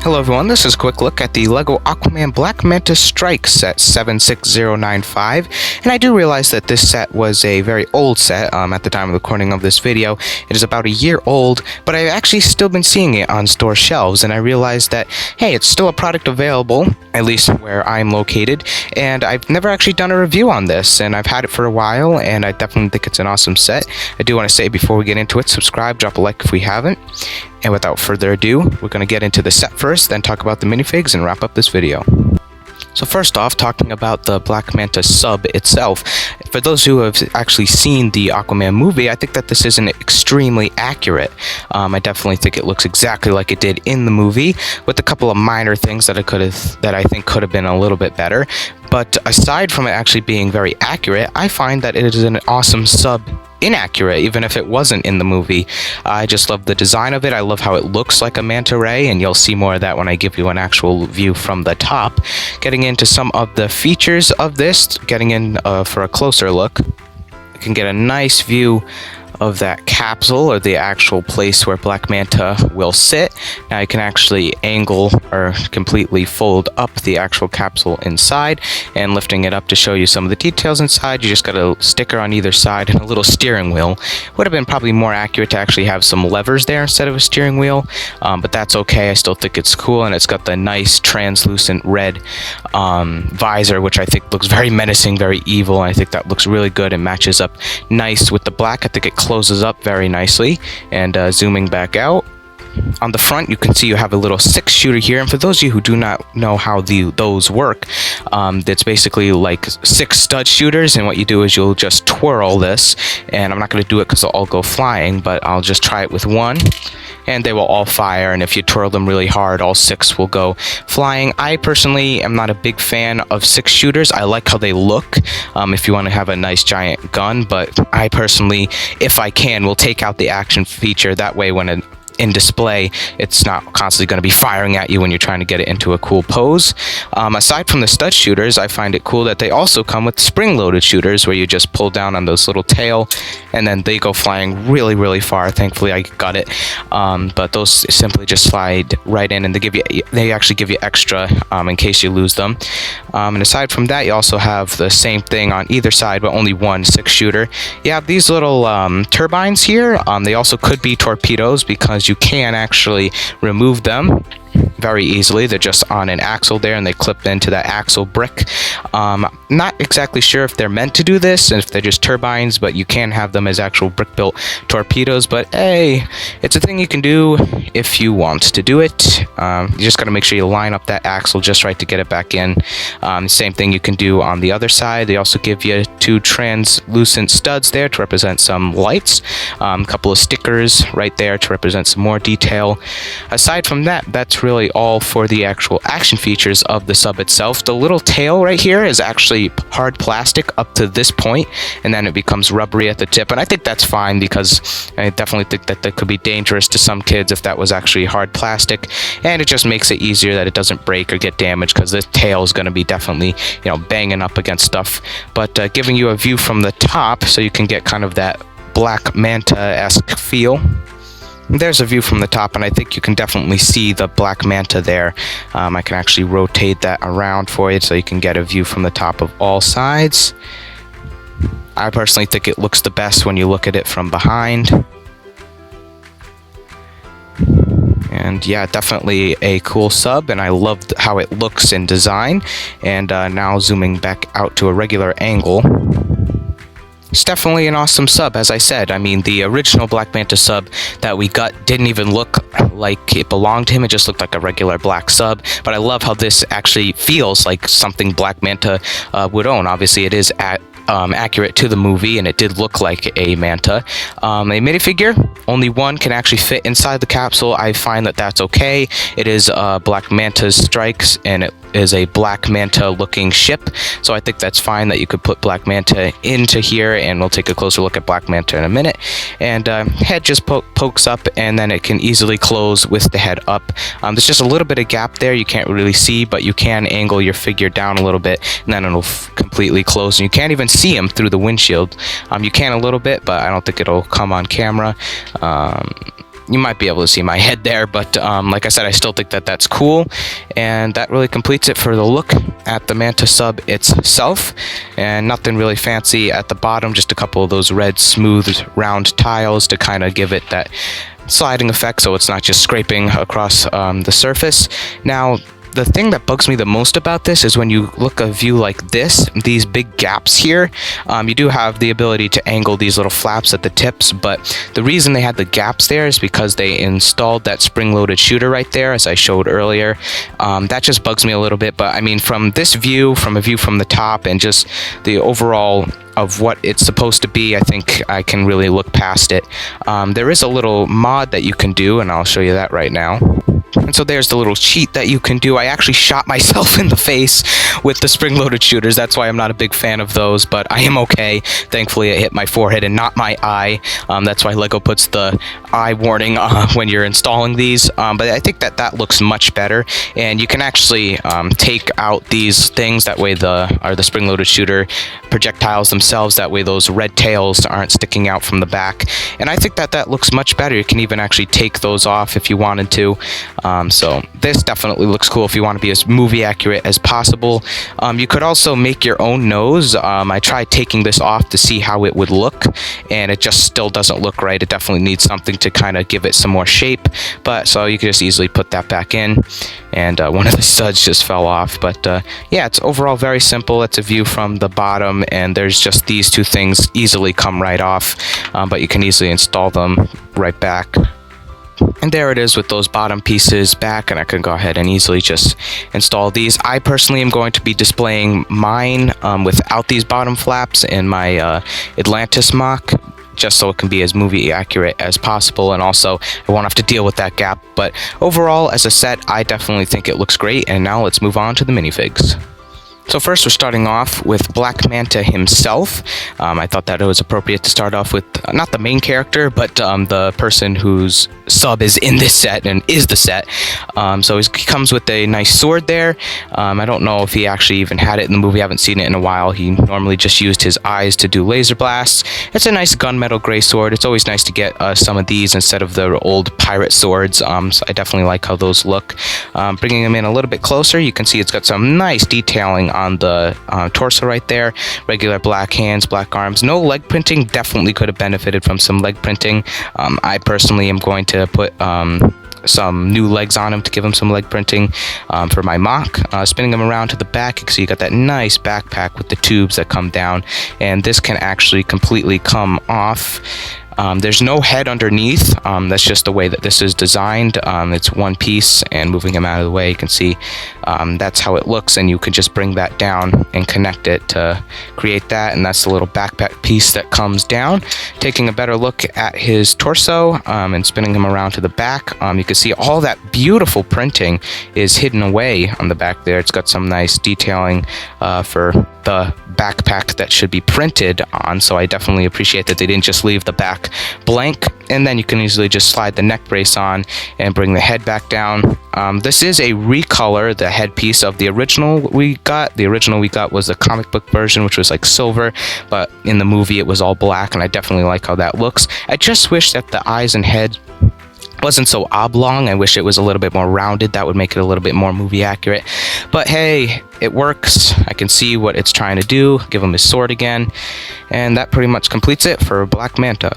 Hello everyone, this is a quick look at the LEGO Aquaman Black Manta Strike set 76095, and I do realize that this set was a very old set at the time of recording of this video. It is about a year old, but I've actually still been seeing it on store shelves, and I realized that, hey, it's still a product available, at least where I'm located, and I've never actually done a review on this, and I've had it for a while, and I definitely think it's an awesome set. I do want to say before we get into it, subscribe, drop a like if we haven't. And without further ado, we're going to get into the set first, then talk about the minifigs and wrap up this video. So first off, talking about the Black Manta sub itself, for those who have actually seen the Aquaman movie, I think that this isn't extremely accurate. I definitely think it looks exactly like it did in the movie, with a couple of minor things that I think could have been a little bit better. But aside from it actually being very accurate, I find that it is an awesome sub inaccurate, even if it wasn't in the movie. I just love the design of it. I love how it looks like a manta ray, and you'll see more of that when I give you an actual view from the top. Getting into some of the features of this, getting in for a closer look, you can get a nice view of that capsule, or the actual place where Black Manta will sit. Now you can actually angle or completely fold up the actual capsule inside, and lifting it up to show you some of the details inside, you just got a sticker on either side and a little steering wheel. Would have been probably more accurate to actually have some levers there instead of a steering wheel, but that's okay. I still think it's cool, and it's got the nice translucent red visor, which I think looks very menacing, very evil, and I think that looks really good and matches up nice with the black. I think it closes up very nicely. And zooming back out, on the front you can see you have a little 6-shooter here, and for those of you who do not know how those work, it's basically like 6 stud shooters, and what you do is you'll just twirl this, and I'm not going to do it because they'll all go flying, but I'll just try it with one, and they will all fire, and if you twirl them really hard, all 6 will go flying. I personally am not a big fan of 6 shooters. I like how they look if you want to have a nice giant gun, but I personally, if I can, will take out the action feature. That way when in display, it's not constantly going to be firing at you when you're trying to get it into a cool pose. Aside from the stud shooters, I find it cool that they also come with spring-loaded shooters, where you just pull down on those little tail, and then they go flying really, really far. Thankfully, I got it. But those simply just slide right in, and they actually give you extra in case you lose them. And aside from that, you also have the same thing on either side, but only one 6-shooter. You have these little turbines here. They also could be torpedoes, because you can actually remove them very easily. They're just on an axle there, and they clip into that axle brick. Not exactly sure if they're meant to do this and if they're just turbines, but you can have them as actual brick-built torpedoes. But hey, it's a thing you can do if you want to do it. You just got to make sure you line up that axle just right to get it back in. Same thing you can do on the other side. They also give you 2 translucent studs there to represent some lights, a couple of stickers right there to represent some more detail. Aside from that, that's really all for the actual action features of the sub itself. The little tail right here is actually hard plastic up to this point, and then it becomes rubbery at the tip, and I think that's fine, because I definitely think that could be dangerous to some kids if that was actually hard plastic, and it just makes it easier that it doesn't break or get damaged, because the tail is going to be definitely, banging up against stuff. But giving you a view from the top so you can get kind of that Black Manta-esque feel. There's a view from the top, and I think you can definitely see the Black Manta there. I can actually rotate that around for you so you can get a view from the top of all sides. I personally think it looks the best when you look at it from behind. And yeah, definitely a cool sub, and I love how it looks in design. And now zooming back out to a regular angle, it's definitely an awesome sub, as I said. I mean, the original Black Manta sub that we got didn't even look like it belonged to him. It just looked like a regular black sub. But I love how this actually feels like something Black Manta would own. Obviously, it is accurate to the movie, and it did look like a manta. A minifigure, only one can actually fit inside the capsule. I find that that's okay. It is Black Manta's strikes, and it is a Black Manta looking ship, so I think that's fine that you could put Black Manta into here, and we'll take a closer look at Black Manta in a minute. And head just pokes up, and then it can easily close with the head up. There's just a little bit of gap there you can't really see, but you can angle your figure down a little bit, and then it'll completely close, and you can't even see him through the windshield. You can a little bit, but I don't think it'll come on camera. you might be able to see my head there, but like I said, I still think that that's cool, and that really completes it for the look at the Manta sub itself. And nothing really fancy at the bottom, just a couple of those red smooth round tiles to kind of give it that sliding effect, so it's not just scraping across the surface. Now, the thing that bugs me the most about this is when you look a view like this, these big gaps here, you do have the ability to angle these little flaps at the tips, but the reason they had the gaps there is because they installed that spring-loaded shooter right there, as I showed earlier. That just bugs me a little bit, but I mean, from this view, from a view from the top, and just the overall of what it's supposed to be, I think I can really look past it. There is a little mod that you can do, and I'll show you that right now. And so there's the little cheat that you can do. I actually shot myself in the face with the spring-loaded shooters. That's why I'm not a big fan of those, but I am okay. Thankfully, it hit my forehead and not my eye. That's why LEGO puts the eye warning when you're installing these. But I think that that looks much better. And you can actually take out these things. That way the spring-loaded shooter projectiles themselves. That way those red tails aren't sticking out from the back. And I think that that looks much better. You can even actually take those off if you wanted to. So this definitely looks cool if you want to be as movie accurate as possible. You could also make your own nose. I tried taking this off to see how it would look, and it just still doesn't look right. It definitely needs something to kind of give it some more shape, but so you could just easily put that back in, and one of the studs just fell off. But yeah, it's overall very simple. It's a view from the bottom, and there's just these two things easily come right off, but you can easily install them right back. And there it is with those bottom pieces back, and I can go ahead and easily just install these. I personally am going to be displaying mine without these bottom flaps in my Atlantis mock, just so it can be as movie accurate as possible, and also I won't have to deal with that gap. But overall, as a set, I definitely think it looks great, and now let's move on to the minifigs. So first, we're starting off with Black Manta himself. I thought that it was appropriate to start off with not the main character, but the person whose sub is in this set and is the set. So he comes with a nice sword there. I don't know if he actually even had it in the movie. I haven't seen it in a while. He normally just used his eyes to do laser blasts. It's a nice gunmetal gray sword. It's always nice to get some of these instead of the old pirate swords. So I definitely like how those look. Bringing them in a little bit closer, you can see it's got some nice detailing on the torso right there. Regular black hands, black arms. No leg printing. Definitely could have benefited from some leg printing. I personally am going to put some new legs on him to give him some leg printing for my mock. Spinning him around to the back, so you got that nice backpack with the tubes that come down, and this can actually completely come off. There's no head underneath. That's just the way that this is designed. It's one piece, and moving him out of the way, you can see that's how it looks, and you can just bring that down and connect it to create that, and that's the little backpack piece that comes down. Taking a better look at his torso and spinning him around to the back, you can see all that beautiful printing is hidden away on the back there. It's got some nice detailing for the backpack that should be printed on, so I definitely appreciate that they didn't just leave the back blank. And then you can easily just slide the neck brace on and bring the head back down. This is a recolor, the headpiece of the original we got. The original we got was the comic book version, which was like silver, but in the movie it was all black, and I definitely like how that looks. I just wish that the eyes and head wasn't so oblong. I wish it was a little bit more rounded. That would make it a little bit more movie accurate. But hey, it works. I can see what it's trying to do. Give him his sword again. And that pretty much completes it for Black Manta.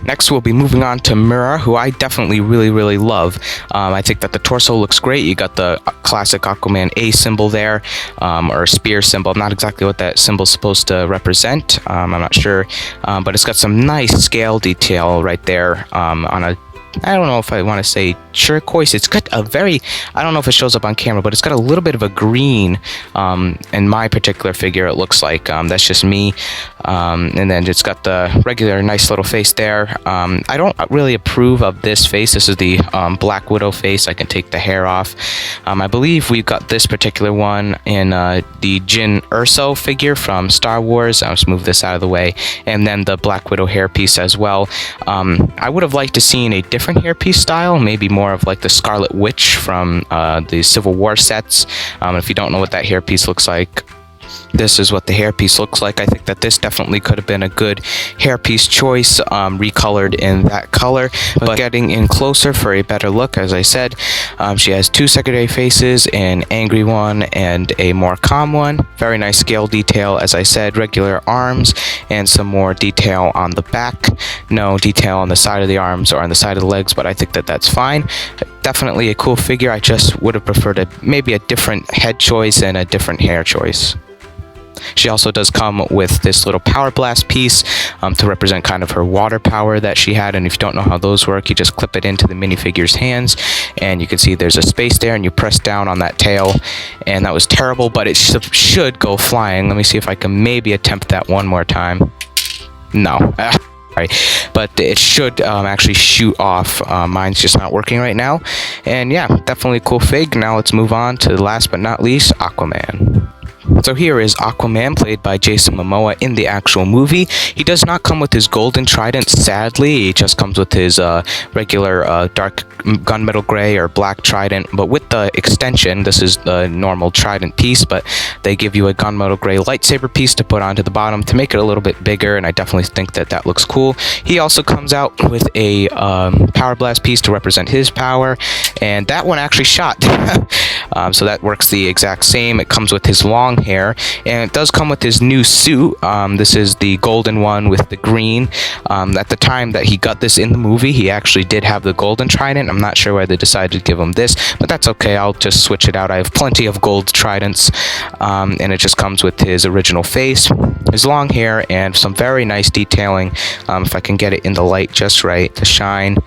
Next, we'll be moving on to Mira, who I definitely really love. I think that the torso looks great. You got the classic Aquaman A symbol there, or spear symbol. I'm not exactly what that symbol's supposed to represent. I'm not sure, but it's got some nice scale detail right there on a, I don't know if I want to say turquoise. It's got a very, I don't know if it shows up on camera, but it's got a little bit of a green in my particular figure, it looks like. That's just me. And then it's got the regular nice little face there. I don't really approve of this face. This is the Black Widow face. I can take the hair off. I believe we've got this particular one in the Jyn Erso figure from Star Wars. I'll just move this out of the way. And then the Black Widow hairpiece as well. I would have liked to see a different hairpiece style, maybe more of like the Scarlet Witch from the Civil War sets. If you don't know what that hairpiece looks like, this is what the hairpiece looks like. I think that this definitely could have been a good hairpiece choice, recolored in that color. But getting in closer for a better look, as I said, she has two secondary faces, an angry one and a more calm one. Very nice scale detail, as I said, regular arms and some more detail on the back. No detail on the side of the arms or on the side of the legs, but I think that that's fine. Definitely a cool figure. I just would have preferred maybe a different head choice and a different hair choice. She also does come with this little power blast piece to represent kind of her water power that she had. And if you don't know how those work, you just clip it into the minifigure's hands, and you can see there's a space there, and you press down on that tail. And that was terrible, but it should go flying. Let me see if I can maybe attempt that one more time. No. Right. But it should actually shoot off. Mine's just not working right now. And yeah, definitely a cool fig. Now let's move on to last but not least, Aquaman. So here is Aquaman, played by Jason Momoa in the actual movie. He does not come with his golden trident, sadly. He just comes with his regular dark gunmetal gray or black trident. But with the extension, this is the normal trident piece, but they give you a gunmetal gray lightsaber piece to put onto the bottom to make it a little bit bigger, and I definitely think that that looks cool. He also comes out with a power blast piece to represent his power, and that one actually shot. So that works the exact same. It comes with his long hair, and it does come with his new suit. This is the golden one with the green. At the time that he got this in the movie, he actually did have the golden trident. I'm not sure why they decided to give him this, but that's okay. I'll just switch it out. I have plenty of gold tridents, and it just comes with his original face, his long hair, and some very nice detailing. If I can get it in the light just right, the shine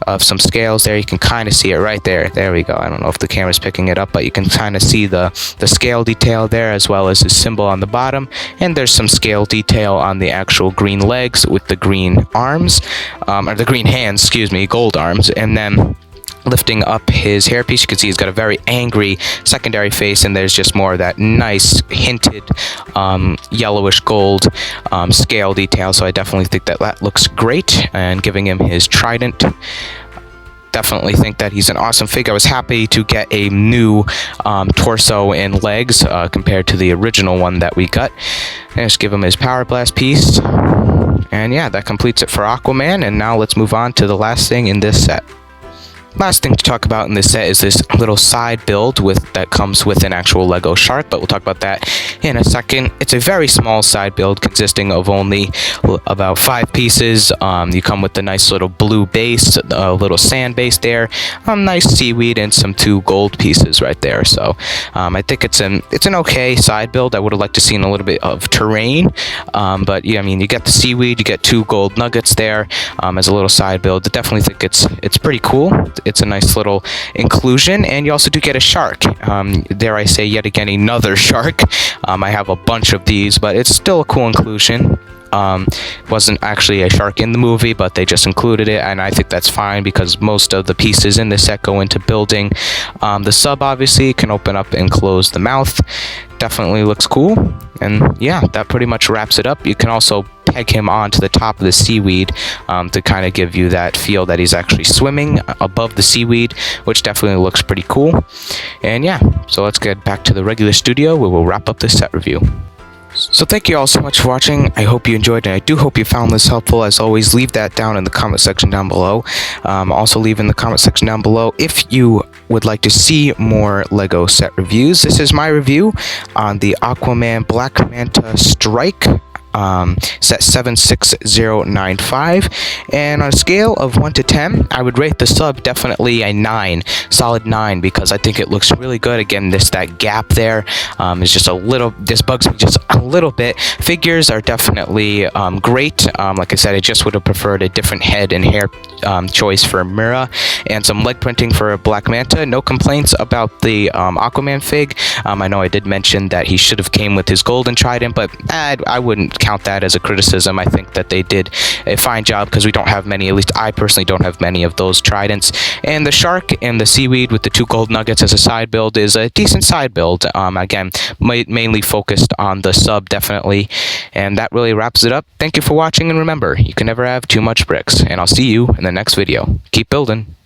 of some scales there, you can kind of see it right there. There we go. I don't know if the camera's picking it up, but you can kind of see the scale detail there, as well as his symbol on the bottom. And there's some scale detail on the actual green legs with the green arms, or the green hands, excuse me, gold arms. And then lifting up his hairpiece, you can see he's got a very angry secondary face, and there's just more of that nice hinted yellowish gold scale detail. So I definitely think that that looks great, and giving him his trident. Definitely think that he's an awesome figure. I was happy to get a new torso and legs compared to the original one that we got. And just give him his power blast piece. And yeah, that completes it for Aquaman. And now let's move on to the last thing in this set. Last thing to talk about in this set is this little side build that comes with an actual Lego shark, but we'll talk about that in a second. It's a very small side build consisting of only about 5 pieces. You come with the nice little blue base, a little sand base there, nice seaweed, and some 2 gold pieces right there. So I think it's an okay side build. I would have liked to seen a little bit of terrain, but yeah, I mean, you get the seaweed, you get 2 gold nuggets there as a little side build. I definitely think it's pretty cool. It's a nice little inclusion, and you also do get a shark. Dare I say, yet again, another shark. I have a bunch of these, but it's still a cool inclusion. Wasn't actually a shark in the movie, but they just included it, and I think that's fine because most of the pieces in this set go into building. The sub obviously can open up and close the mouth. Definitely looks cool, and yeah, that pretty much wraps it up. You can also peg him onto the top of the seaweed to kind of give you that feel that he's actually swimming above the seaweed, which definitely looks pretty cool. And yeah, so let's get back to the regular studio where we'll wrap up this set review. So thank you all so much for watching. I hope you enjoyed, and I do hope you found this helpful. As always, leave that down in the comment section down below. Also leave in the comment section down below if you would like to see more Lego set reviews. This is my review on the Aquaman Black Manta Strike set 76095, and on a scale of 1 to 10, I would rate the sub definitely a 9, solid 9, because I think it looks really good. Again, that gap there is just a little, this bugs me just a little bit. Figures are definitely great. Like I said, I just would have preferred a different head and hair choice for Mira, and some leg printing for Black Manta. No complaints about the Aquaman Fig. I know I did mention that he should have came with his golden trident, but I wouldn't count that as a criticism. I think that they did a fine job because we don't have many, at least I personally don't have many of those tridents. And the shark and the seaweed with the 2 gold nuggets as a side build is a decent side build. Again, mainly focused on the sub, definitely. And that really wraps it up. Thank you for watching, and remember, you can never have too much bricks. And I'll see you in the next video. Keep building.